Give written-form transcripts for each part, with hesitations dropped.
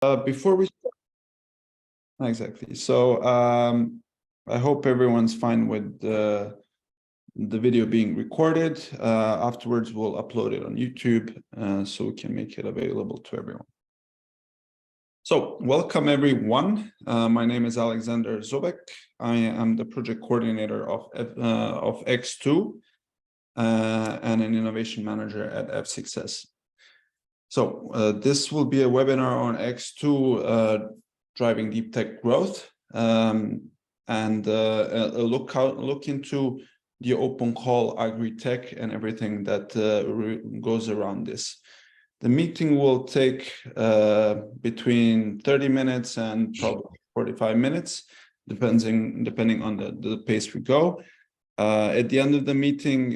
Before we start, exactly. So I hope everyone's fine with the video being recorded. Afterwards, we'll upload it on YouTube so we can make it available to everyone. So welcome everyone. My name is Alexander Zobek. I am the project coordinator of X2 and an innovation manager at F6S. So this will be a webinar on X2 driving deep tech growth and a look into the open call AgriTech and everything that goes around this. The meeting will take between 30 minutes and probably 45 minutes, depending on the pace we go. At the end of the meeting,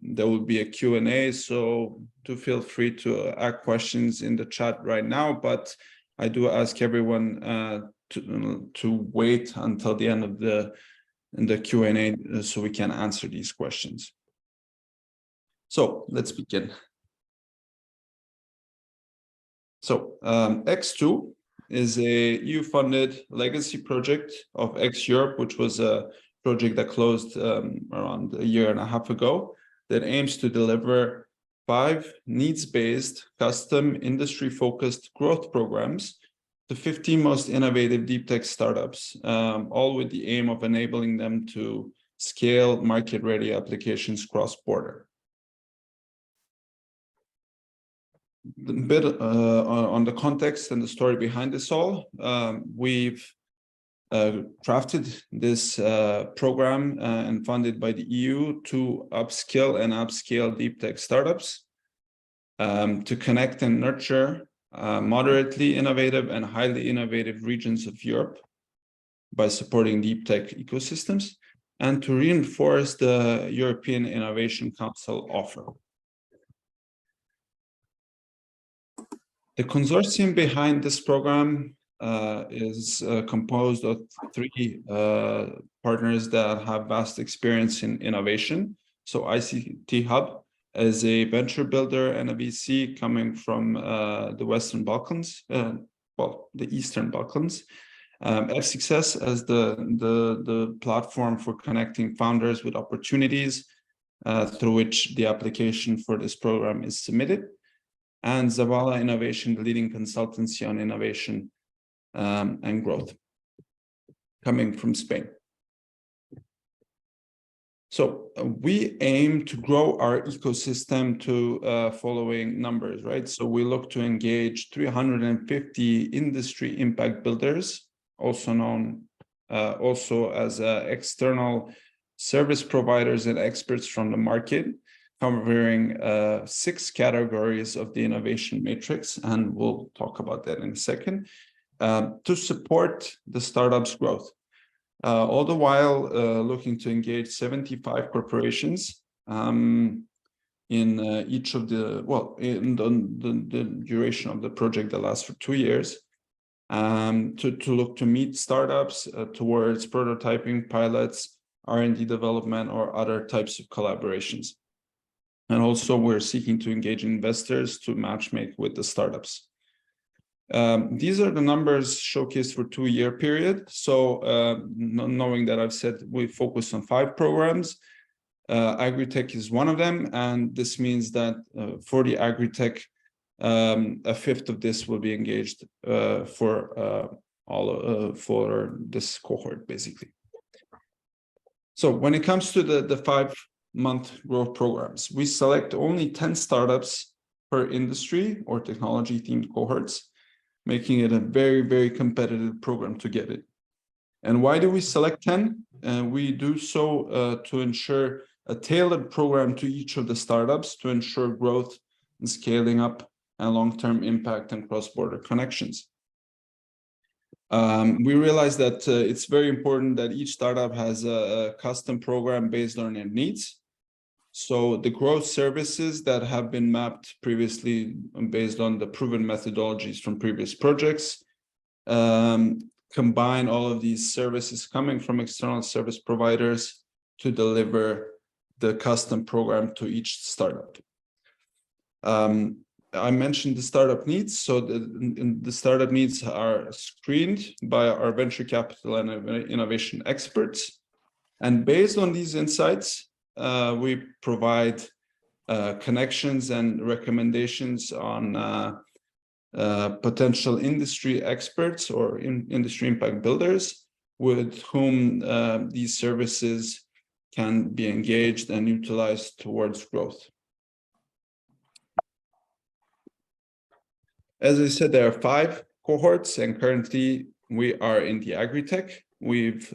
there will be a Q&A, so do feel free to ask questions in the chat right now, but I do ask everyone to wait until the end of the Q&A so we can answer these questions. So let's begin. So X2 is a EU-funded legacy project of X-Europe, which was a project that closed around a year and a half ago, that aims to deliver 5 needs-based, custom, industry-focused growth programs to 15 most innovative deep tech startups, all with the aim of enabling them to scale market-ready applications cross-border. A bit on the context and the story behind this all, we've crafted this program and funded by the EU to upskill and upscale deep tech startups, to connect and nurture moderately innovative and highly innovative regions of Europe by supporting deep tech ecosystems, and to reinforce the European Innovation Council offer. The consortium behind this program is composed of 3 partners that have vast experience in innovation. So ICT Hub is a venture builder and a VC coming from the Western Balkans, well, the Eastern Balkans. F6S as the platform for connecting founders with opportunities through which the application for this program is submitted. And Zavala Innovation, the leading consultancy on innovation and growth, coming from Spain. So we aim to grow our ecosystem to following numbers, right? So we look to engage 350 industry impact builders, also known also as external service providers and experts from the market, covering 6 categories of the innovation matrix, and we'll talk about that in a second, to support the startup's growth. All the while looking to engage 75 corporations in each of the, well, in the duration of the project that lasts for 2 years, to look to meet startups towards prototyping, pilots, R&D development, or other types of collaborations. And also we're seeking to engage investors to matchmake with the startups. These are the numbers showcased for 2-year period. So knowing that I've said we focus on 5 programs, AgriTech is one of them. And this means that for the AgriTech, 1/5 of this will be engaged for this cohort, basically. So when it comes to the 5-month growth programs, we select only 10 startups per industry or technology themed cohorts, making it a very, very competitive program to get it. And why do we select 10? We do so to ensure a tailored program to each of the startups to ensure growth and scaling up and long-term impact and cross-border connections. We realize that it's very important that each startup has a custom program based on their needs. So the growth services that have been mapped previously based on the proven methodologies from previous projects combine all of these services coming from external service providers to deliver the custom program to each startup. I mentioned the startup needs. So the startup needs are screened by our venture capital and innovation experts. And based on these insights, we provide connections and recommendations on potential industry experts or industry impact builders with whom these services can be engaged and utilized towards growth. As I said, there are 5 cohorts, and currently we are in the AgriTech. We've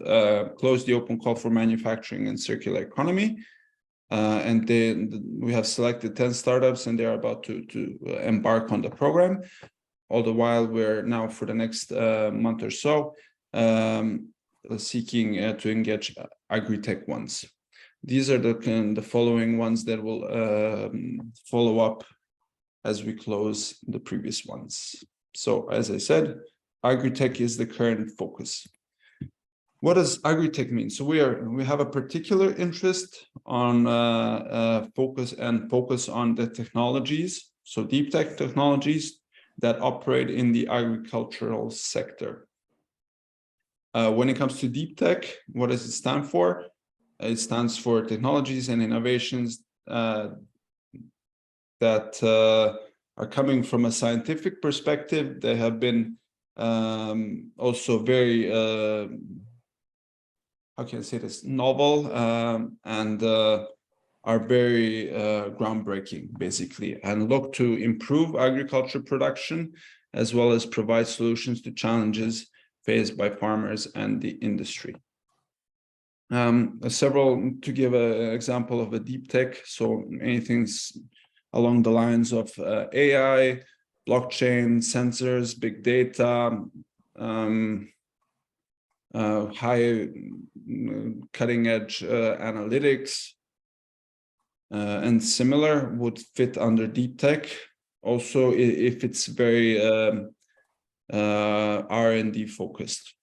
closed the open call for manufacturing and circular economy. And we have selected 10 startups, and they're about to embark on the program. All the while, we're now for the next month or so seeking to engage AgriTech ones. These are the following ones that will follow up as we close the previous ones. So, as I said, AgriTech is the current focus. What does AgriTech mean? So we have a particular interest on focus on the technologies, so deep tech technologies that operate in the agricultural sector. When it comes to deep tech, what does it stand for? It stands for technologies and innovations that are coming from a scientific perspective. They have been also very how can I say this, novel and are very groundbreaking, basically, and look to improve agriculture production as well as provide solutions to challenges faced by farmers and the industry. To give an example of a deep tech, so anything along the lines of AI, blockchain, sensors, big data, high cutting edge analytics, and similar would fit under deep tech. Also, if it's very R&D focused.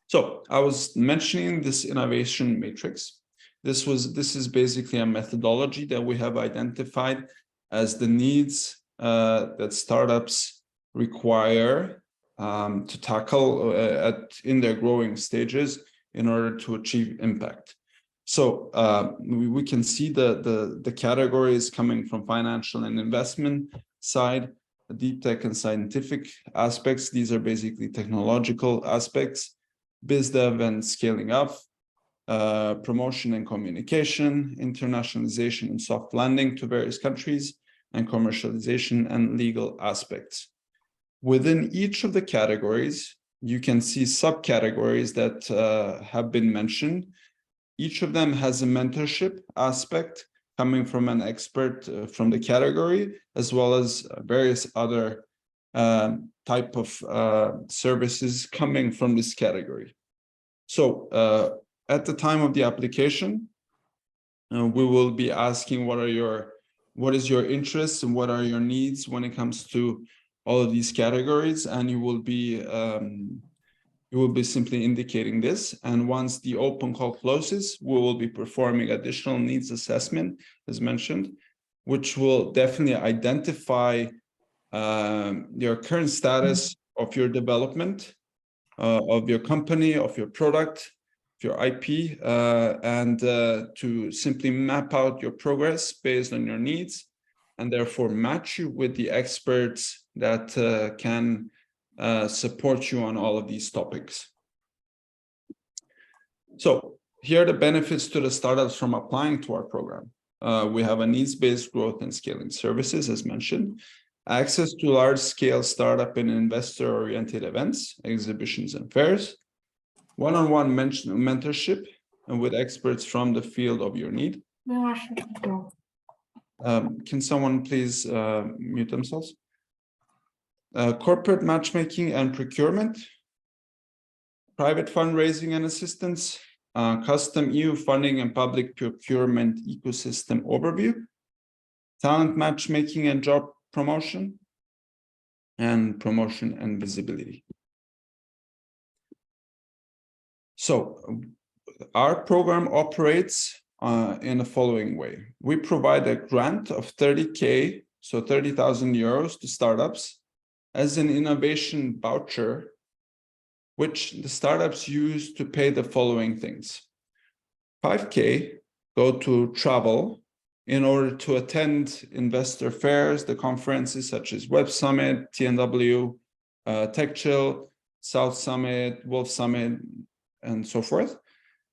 So I was mentioning this innovation matrix. This is basically a methodology that we have identified as the needs that startups require to tackle in their growing stages in order to achieve impact. So we can see the categories coming from financial and investment side, the deep tech and scientific aspects. These are basically technological aspects, biz dev and scaling up, promotion and communication, internationalization and soft landing to various countries, and commercialization and legal aspects. Within each of the categories, you can see subcategories that have been mentioned. Each of them has a mentorship aspect coming from an expert from the category, as well as various other type of services coming from this category. So at the time of the application, we will be asking what is your interest and what are your needs when it comes to all of these categories, and you will be simply indicating this. And once the open call closes, we will be performing additional needs assessment, as mentioned, which will definitely identify your current status of your development, of your company, of your product, your IP, and to simply map out your progress based on your needs, and therefore match you with the experts that can support you on all of these topics. So here are the benefits to the startups from applying to our program. We have a needs-based growth and scaling services, as mentioned, access to large-scale startup and investor-oriented events, exhibitions, and fairs, one-on-one mentorship and with experts from the field of your need. Can someone please mute themselves? Corporate matchmaking and procurement, private fundraising and assistance, custom EU funding and public procurement ecosystem overview, talent matchmaking and job promotion, and promotion and visibility. So our program operates in the following way. We provide a grant of 30K, so 30,000 euros to startups as an innovation voucher, which the startups use to pay the following things. 5K go to travel in order to attend investor fairs, the conferences such as Web Summit, TNW, Tech Chill, South Summit, Wolf Summit, and so forth.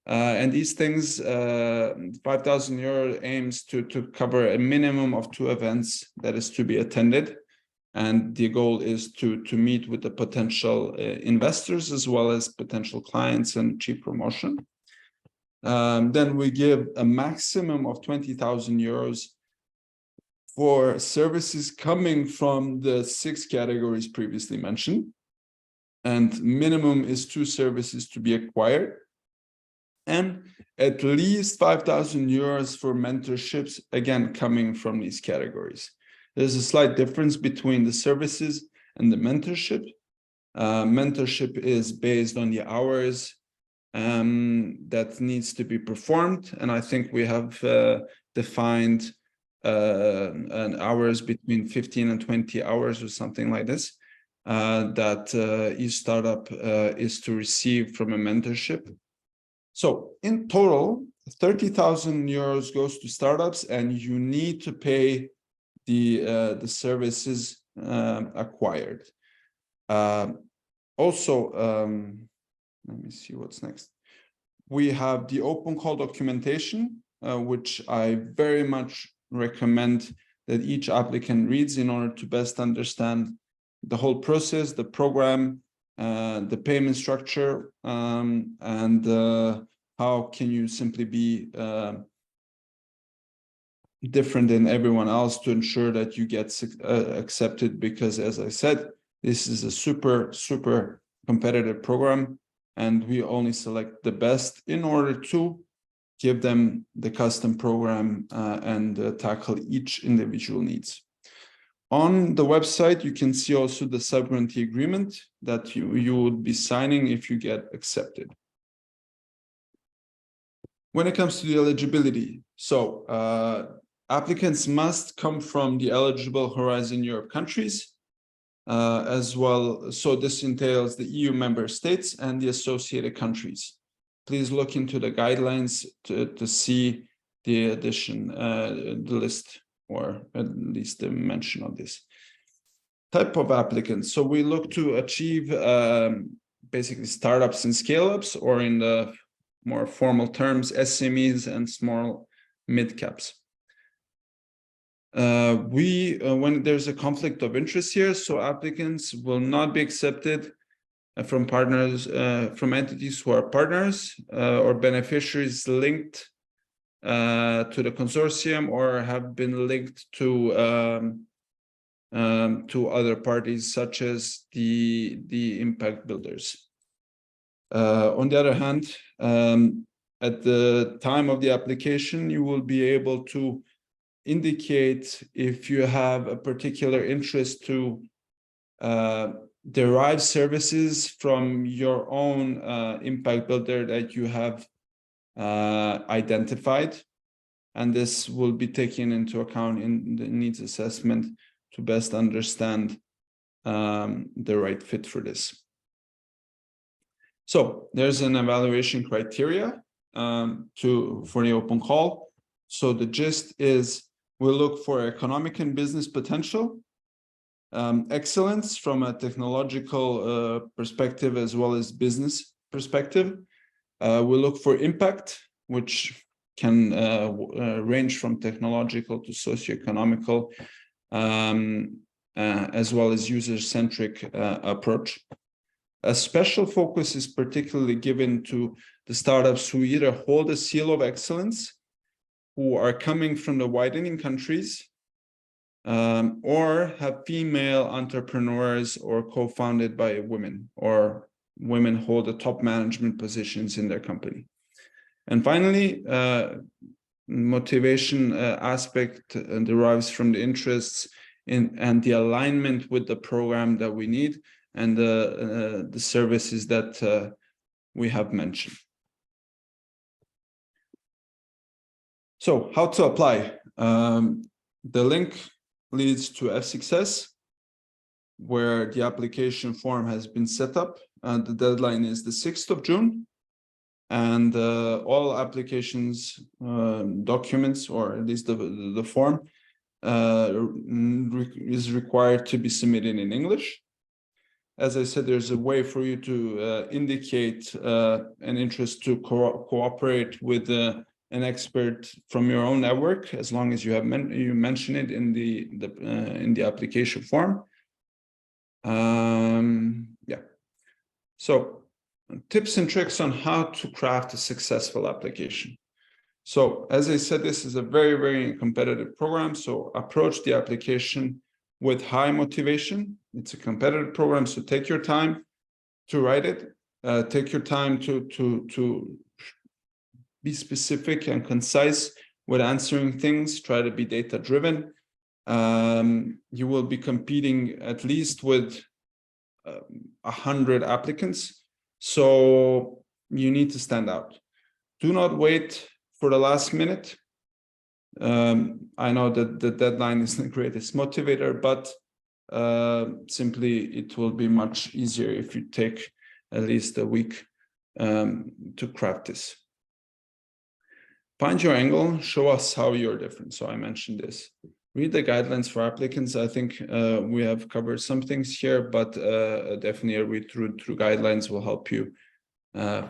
And these things, 5,000 euro aims to cover a minimum of 2 events that is to be attended. And the goal is to meet with the potential investors as well as potential clients and achieve promotion. Then we give a maximum of 20,000 euros for services coming from the 6 categories previously mentioned. And minimum is 2 services to be acquired. And at least 5,000 euros for mentorships, again, coming from these categories. There's a slight difference between the services and the mentorship. Mentorship is based on the hours that needs to be performed. And I think we have defined an hours between 15 and 20 hours or something like this, that each startup is to receive from a mentorship. So in total, 30,000 euros goes to startups, and you need to pay the services acquired. Also, let me see what's next. We have the open call documentation, which I very much recommend that each applicant reads in order to best understand the whole process, the program, the payment structure, and how can you simply be different than everyone else to ensure that you get accepted, because as I said, this is a super competitive program, and we only select the best in order to give them the custom program and tackle each individual needs. On the website, you can see also the sub-grantee agreement that you would be signing if you get accepted. When it comes to the eligibility, so applicants must come from the eligible Horizon Europe countries as well. So this entails the EU member states and the associated countries. Please look into the guidelines to see the addition, the list, or at least the mention of this. Type of applicants. So we look to achieve basically startups and scale-ups, or in the more formal terms, SMEs and small mid-caps. When there's a conflict of interest here, so applicants will not be accepted from partners, from entities who are partners or beneficiaries linked to the consortium, or have been linked to other parties such as the impact builders. On the other hand, at the time of the application, you will be able to indicate if you have a particular interest to derive services from your own impact builder that you have identified, and this will be taken into account in the needs assessment to best understand the right fit for this. So there's an evaluation criteria for the open call. So the gist is we look for economic and business potential, excellence from a technological perspective as well as business perspective. We look for impact, which can range from technological to socioeconomical, as well as user-centric approach. A special focus is particularly given to the startups who either hold a seal of excellence, who are coming from the widening countries, or have female entrepreneurs or co-founded by women, or women hold the top management positions in their company. And finally, motivation aspect derives from the interests and the alignment with the program that we need and the services that we have mentioned. So how to apply? The link leads to F6S, where the application form has been set up, and the deadline is the 6th of June. And all applications, documents, or at least the form, is required to be submitted in English. As I said, there's a way for you to indicate an interest to cooperate with an expert from your own network, as long as you have you mention it in the application form. Yeah. So tips and tricks on how to craft a successful application. So as I said, this is a very, very competitive program. So approach the application with high motivation. It's a competitive program, so take your time to write it. Take your time to be specific and concise with answering things. Try to be data driven. You will be competing at least with 100 applicants. So you need to stand out. Do not wait for the last minute. I know that the deadline is the greatest motivator, but simply it will be much easier if you take at least a week to craft this. Find your angle, show us how you're different. So I mentioned this. Read the guidelines for applicants. I think we have covered some things here, but definitely a read through guidelines will help you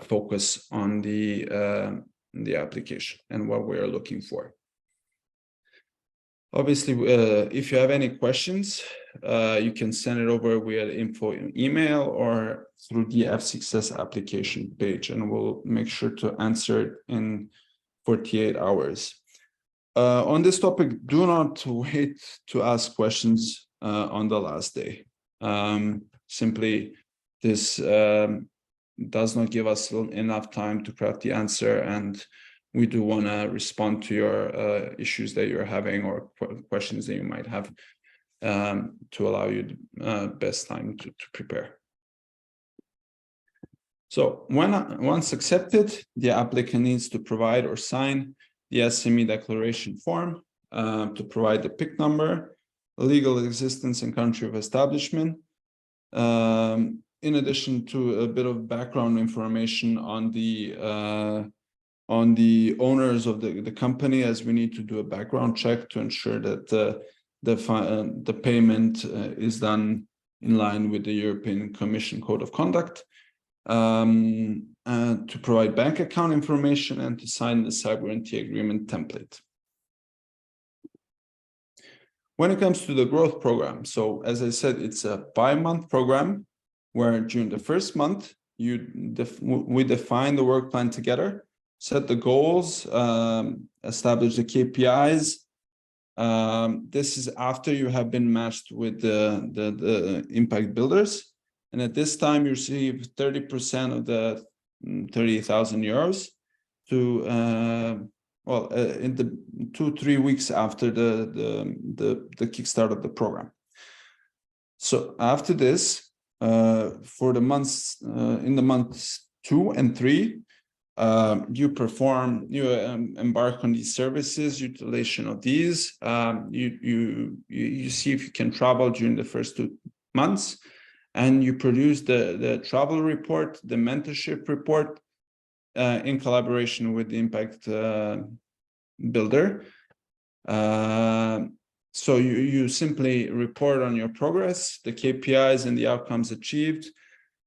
focus on the application and what we are looking for. Obviously, if you have any questions, you can send it over via the info email or through the F6S application page, and we'll make sure to answer it in 48 hours. On this topic, do not wait to ask questions on the last day. Simply, this does not give us enough time to craft the answer, and we do want to respond to your issues that you're having or questions that you might have to allow you the best time to prepare. So once accepted, the applicant needs to provide or sign the SME declaration form to provide the PIC number, legal existence and country of establishment, in addition to a bit of background information on the owners of the company, as we need to do a background check to ensure that the payment is done in line with the European Commission Code of Conduct, to provide bank account information, and to sign the sovereignty agreement template. When it comes to the growth program, so as I said, it's a 5-month program where during the first month, we define the work plan together, set the goals, establish the KPIs. This is after you have been matched with the impact builders. And at this time, you receive 30% of the 30,000 euros to, in the 2-3 weeks after the kickstart of the program. So after this, for the months, in the months 2 and 3, you embark on these services, utilization of these. You see if you can travel during the first 2 months, and you produce the travel report, the mentorship report, in collaboration with the impact builder. So you simply report on your progress, the KPIs and the outcomes achieved,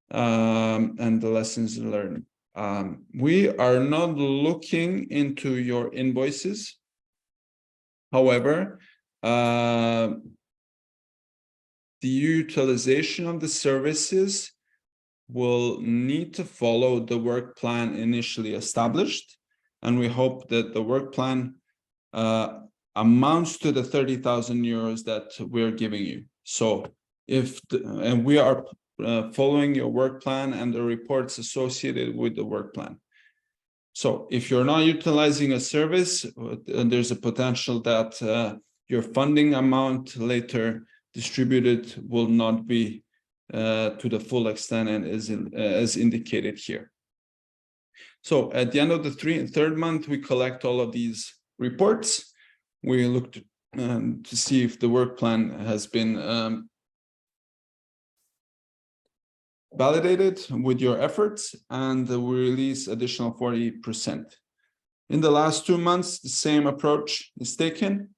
and the lessons learned. We are not looking into your invoices. However, the utilization of the services will need to follow the work plan initially established. And we hope that the work plan amounts to the 30,000 euros that we're giving you. So and we are following your work plan and the reports associated with the work plan. So if you're not utilizing a service, there's a potential that your funding amount later distributed will not be to the full extent and as indicated here. So at the end of the third month, we collect all of these reports. We looked to see if the work plan has been validated with your efforts, and we release additional 40%. In the last 2 months, the same approach is taken,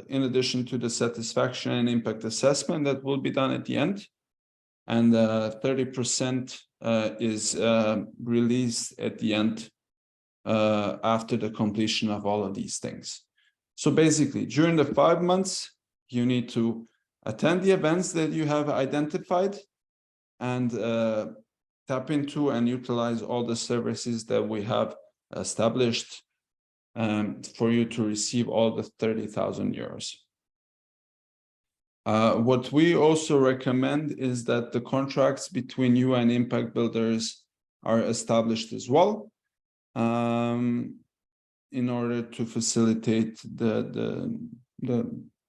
in addition to the satisfaction and impact assessment that will be done at the end. And 30% is released at the end after the completion of all of these things. So basically, during the 5 months, you need to attend the events that you have identified and tap into and utilize all the services that we have established for you to receive all the 30,000 euros. What we also recommend is that the contracts between you and impact builders are established as well, in order to facilitate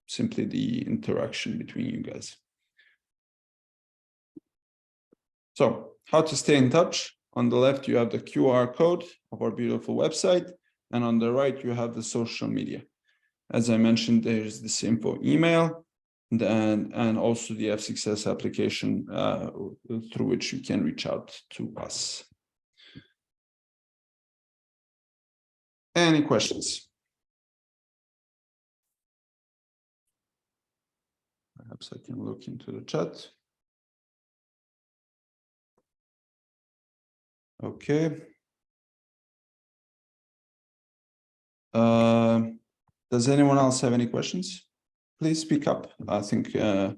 simply the interaction between you guys. So how to stay in touch? On the left, you have the QR code of our beautiful website, and on the right, you have the social media. As I mentioned, there's this info email, and also the F6S application through which you can reach out to us. Any questions? Perhaps I can look into the chat. Okay. Does anyone else have any questions? Please speak up. I think it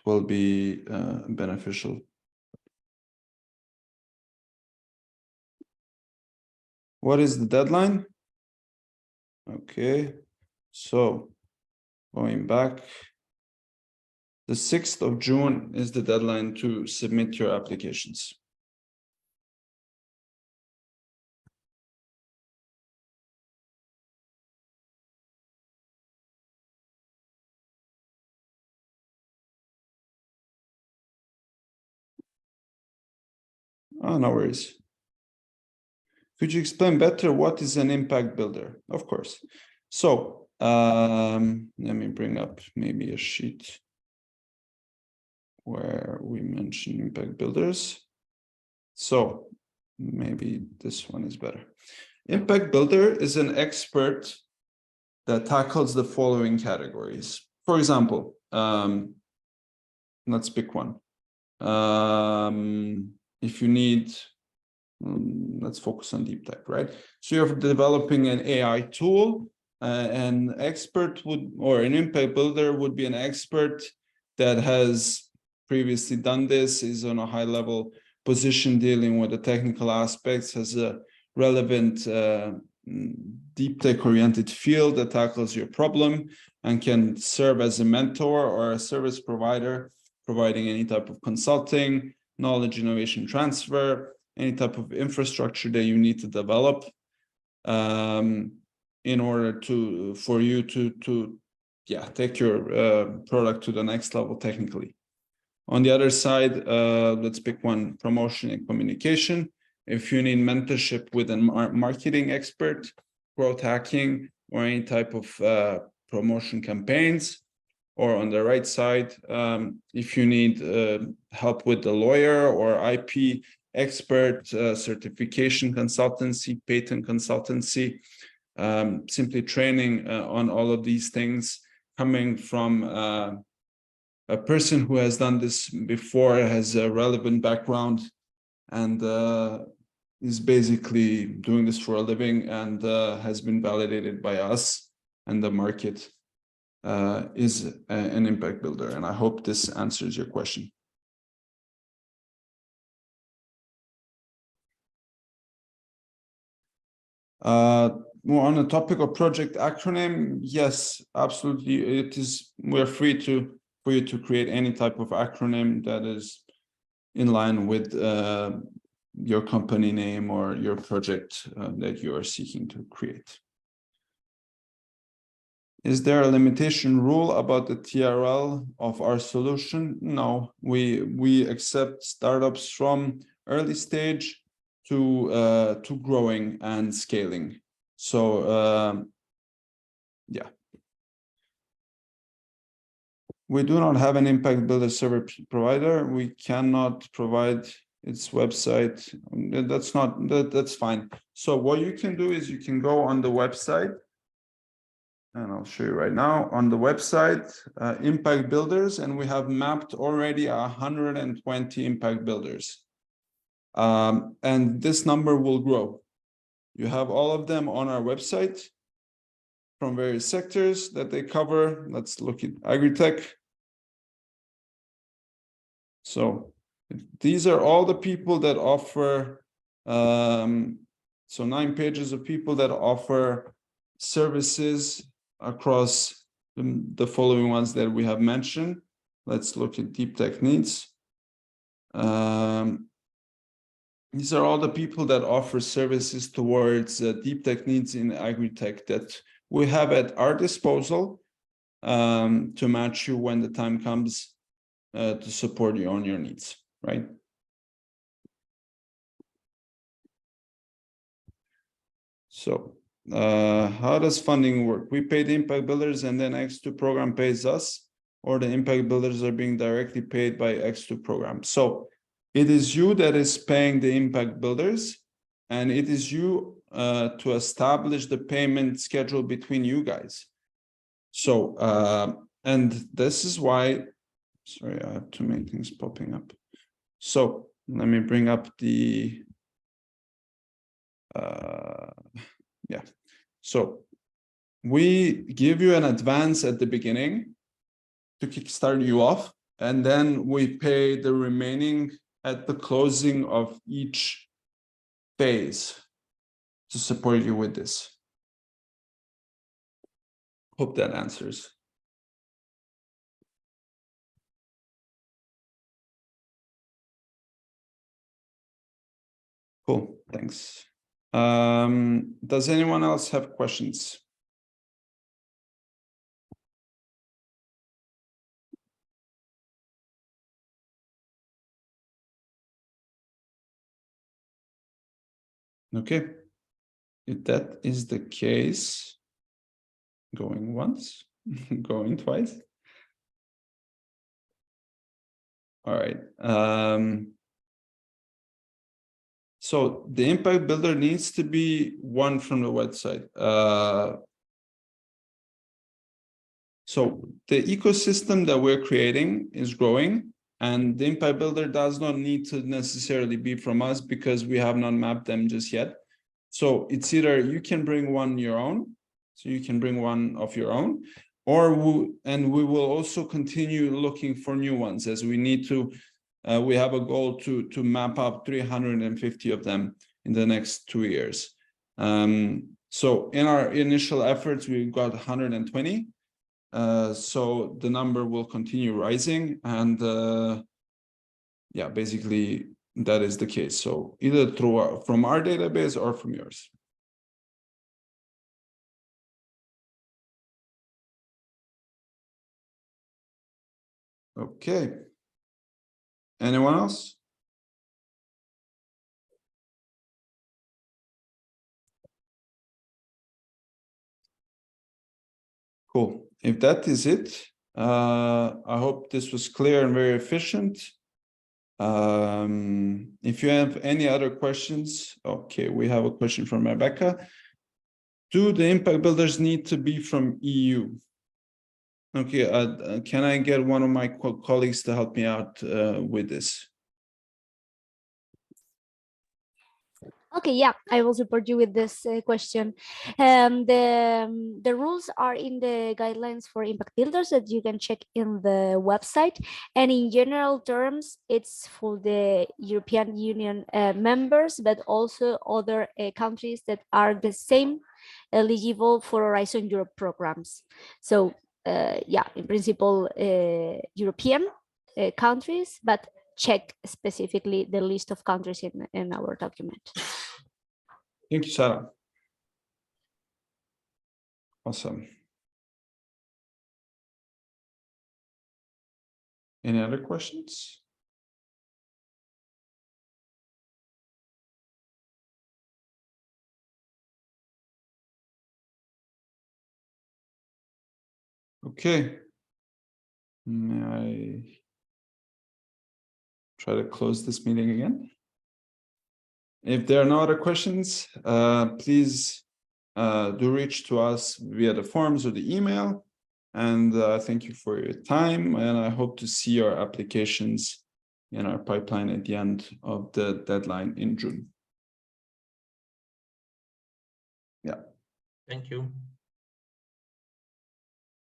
will be beneficial. What is the deadline? Okay, so going back, the 6th of June is the deadline to submit your applications. Oh, no worries. Could you explain better what is an impact builder? Of course. So let me bring up maybe a sheet where we mention impact builders. So maybe this one is better. Impact builder is an expert that tackles the following categories. For example, let's pick one. If you need, let's focus on deep tech, right? So you're developing an AI tool, an expert would, or an impact builder would be an expert that has previously done this, is on a high level position dealing with the technical aspects, has a relevant deep tech oriented field that tackles your problem and can serve as a mentor or a service provider, providing any type of consulting, knowledge, innovation transfer, any type of infrastructure that you need to develop in order for you to take your product to the next level technically. On the other side, let's pick one, promotion and communication. If you need mentorship with a marketing expert, growth hacking, or any type of promotion campaigns. Or on the right side, if you need help with the lawyer or IP expert, certification consultancy, patent consultancy, simply training on all of these things coming from a person who has done this before, has a relevant background, and is basically doing this for a living and has been validated by us and the market. Is an impact builder, and I hope this answers your question. More on the topic of project acronym, yes, absolutely. It is. We're free for you to create any type of acronym that is in line with your company name or your project that you are seeking to create. Is there a limitation rule about the TRL of our solution? No, we accept startups from early stage to growing and scaling. So yeah, we do not have an impact builder server provider. We cannot provide its website. That's fine. So what you can do is you can go on the website, and I'll show you right now on the website, impact builders, and we have mapped already 120 impact builders. And this number will grow. You have all of them on our website from various sectors that they cover. Let's look at AgriTech. So these are all the people that offer, so 9 pages of people that offer services across the following ones that we have mentioned. Let's look at deep tech needs. These are all the people that offer services towards deep tech needs in AgriTech that we have at our disposal to match you when the time comes to support you on your needs, right? So how does funding work? We pay the impact builders and then X2 program pays us, or the impact builders are being directly paid by X2 program. So it is you that is paying the impact builders, and it is you to establish the payment schedule between you guys. So, and this is why, sorry, I have too many things popping up. So let me bring up the, yeah. So we give you an advance at the beginning to kickstart you off, and then we pay the remaining at the closing of each phase to support you with this. Hope that answers. Cool, thanks. Does anyone else have questions? Okay, if that is the case, going once, going twice. All right. So the impact builder needs to be one from the website. So the ecosystem that we're creating is growing, and the impact builder does not need to necessarily be from us because we have not mapped them just yet. So it's either you can bring one your own, so you can bring one of your own, or we will also continue looking for new ones as we need to. We have a goal to map up 350 of them in the next 2 years. So in our initial efforts, we got 120. So the number will continue rising, and yeah, basically that is the case. So either from our database or from yours. Okay. Anyone else? Cool. If that is it, I hope this was clear and very efficient. If you have any other questions, okay, we have a question from Rebecca. Do the impact builders need to be from EU? Okay, can I get one of my colleagues to help me out with this? Okay, yeah, I will support you with this question. The rules are in the guidelines for impact builders that you can check in the website. And in general terms, it's for the European Union members, but also other countries that are the same eligible for Horizon Europe programs. So yeah, in principle, European countries, but check specifically the list of countries in our document. Thank you, Sarah. Awesome. Any other questions? Okay. May I try to close this meeting again? If there are no other questions, please do reach to us via the forms or the email. And thank you for your time. And I hope to see your applications in our pipeline at the end of the deadline in June. Yeah. Thank you.